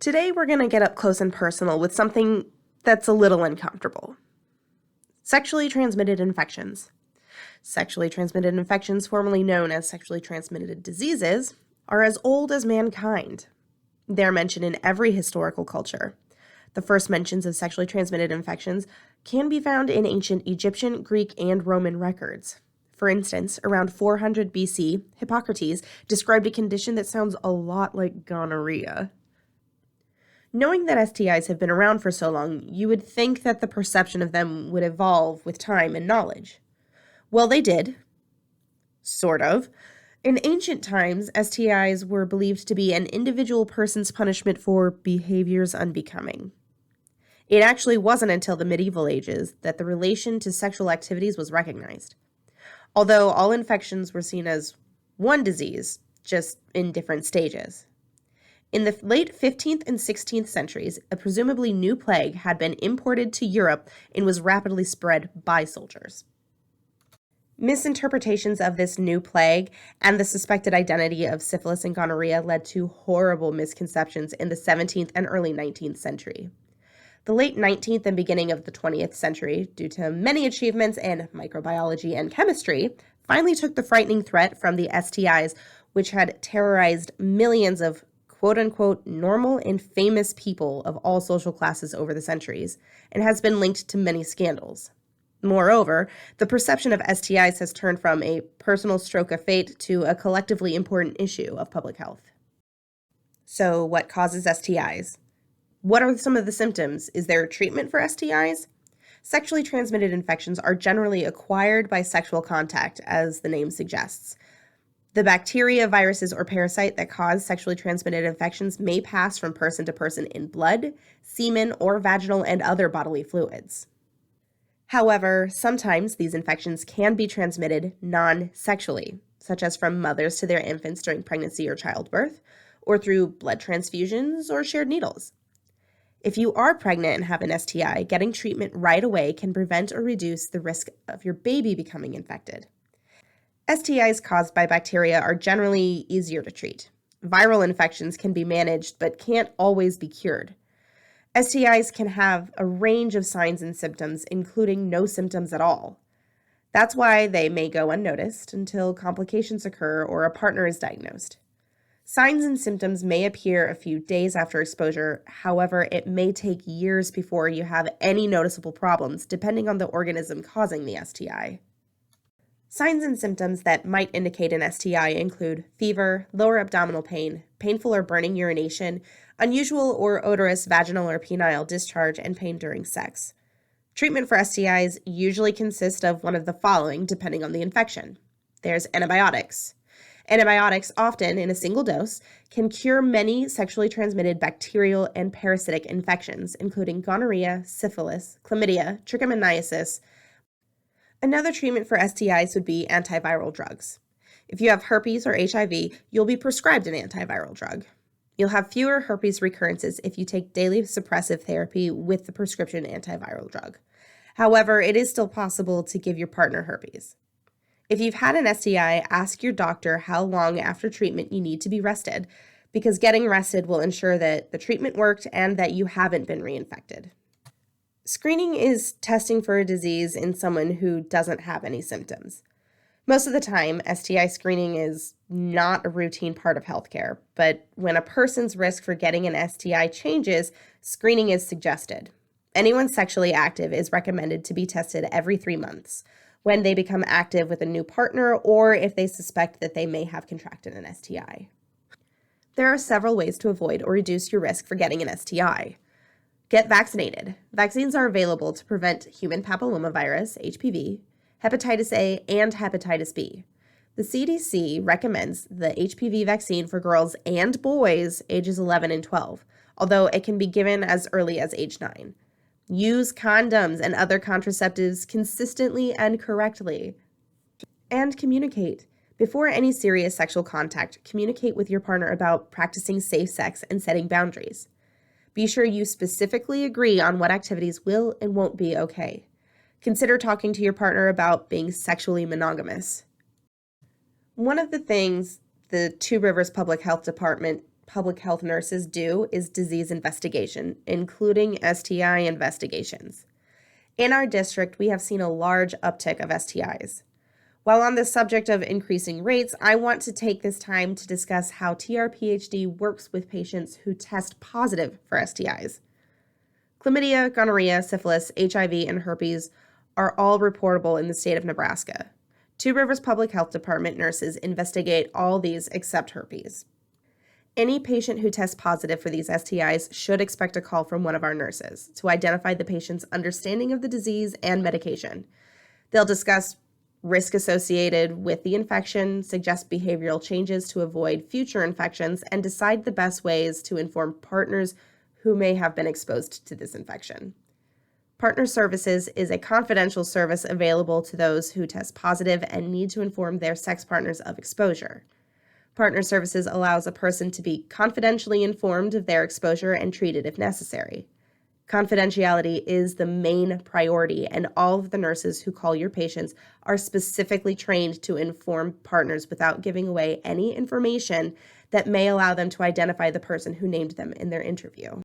Today we're going to get up close and personal with something that's a little uncomfortable. Sexually transmitted infections. Sexually transmitted infections, formerly known as sexually transmitted diseases, are as old as mankind. They're mentioned in every historical culture. The first mentions of sexually transmitted infections can be found in ancient Egyptian, Greek, and Roman records. For instance, around 400 BC, Hippocrates described a condition that sounds a lot like gonorrhea. Knowing that STIs have been around for so long, you would think that the perception of them would evolve with time and knowledge. Well, they did. Sort of. In ancient times, STIs were believed to be an individual person's punishment for behaviors unbecoming. It actually wasn't until the medieval ages that the relation to sexual activities was recognized. Although all infections were seen as one disease, just in different stages. In the late 15th and 16th centuries, a presumably new plague had been imported to Europe and was rapidly spread by soldiers. Misinterpretations of this new plague and the suspected identity of syphilis and gonorrhea led to horrible misconceptions in the 17th and early 19th century. The late 19th and beginning of the 20th century, due to many achievements in microbiology and chemistry, finally took the frightening threat from the STIs, which had terrorized millions of quote-unquote normal and famous people of all social classes over the centuries, and has been linked to many scandals. Moreover, the perception of STIs has turned from a personal stroke of fate to a collectively important issue of public health. So, what causes STIs? What are some of the symptoms? Is there treatment for STIs? Sexually transmitted infections are generally acquired by sexual contact, as the name suggests. The bacteria, viruses, or parasite that cause sexually transmitted infections may pass from person to person in blood, semen, or vaginal and other bodily fluids. However, sometimes these infections can be transmitted non-sexually, such as from mothers to their infants during pregnancy or childbirth, or through blood transfusions or shared needles. If you are pregnant and have an STI, getting treatment right away can prevent or reduce the risk of your baby becoming infected. STIs caused by bacteria are generally easier to treat. Viral infections can be managed but can't always be cured. STIs can have a range of signs and symptoms, including no symptoms at all. That's why they may go unnoticed until complications occur or a partner is diagnosed. Signs and symptoms may appear a few days after exposure. However, it may take years before you have any noticeable problems, depending on the organism causing the STI. Signs and symptoms that might indicate an STI include fever, lower abdominal pain, painful or burning urination, unusual or odorous vaginal or penile discharge, and pain during sex. Treatment for STIs usually consists of one of the following, depending on the infection. There's antibiotics. Antibiotics, often in a single dose, can cure many sexually transmitted bacterial and parasitic infections, including gonorrhea, syphilis, chlamydia, trichomoniasis. Another treatment for STIs would be antiviral drugs. If you have herpes or HIV, you'll be prescribed an antiviral drug. You'll have fewer herpes recurrences if you take daily suppressive therapy with the prescription antiviral drug. However, it is still possible to give your partner herpes. If you've had an STI, ask your doctor how long after treatment you need to be rested, because getting rested will ensure that the treatment worked and that you haven't been reinfected. Screening is testing for a disease in someone who doesn't have any symptoms. Most of the time, STI screening is not a routine part of healthcare, but when a person's risk for getting an STI changes, screening is suggested. Anyone sexually active is recommended to be tested every 3 months, when they become active with a new partner or if they suspect that they may have contracted an STI. There are several ways to avoid or reduce your risk for getting an STI. Get vaccinated. Vaccines are available to prevent human papillomavirus, HPV, hepatitis A, and hepatitis B. The CDC recommends the HPV vaccine for girls and boys ages 11 and 12, although it can be given as early as age 9. Use condoms and other contraceptives consistently and correctly. And communicate. Before any serious sexual contact, communicate with your partner about practicing safe sex and setting boundaries. Be sure you specifically agree on what activities will and won't be okay. Consider talking to your partner about being sexually monogamous. One of the things the Two Rivers Public Health Department public health nurses do is disease investigation, including STI investigations. In our district, we have seen a large uptick of STIs. While on the subject of increasing rates, I want to take this time to discuss how TRPHD works with patients who test positive for STIs. Chlamydia, gonorrhea, syphilis, HIV, and herpes are all reportable in the state of Nebraska. Two Rivers Public Health Department nurses investigate all these except herpes. Any patient who tests positive for these STIs should expect a call from one of our nurses to identify the patient's understanding of the disease and medication. They'll discuss risk associated with the infection, suggest behavioral changes to avoid future infections, and decide the best ways to inform partners who may have been exposed to this infection. Partner Services is a confidential service available to those who test positive and need to inform their sex partners of exposure. Partner Services allows a person to be confidentially informed of their exposure and treated if necessary. Confidentiality is the main priority, and all of the nurses who call your patients are specifically trained to inform partners without giving away any information that may allow them to identify the person who named them in their interview.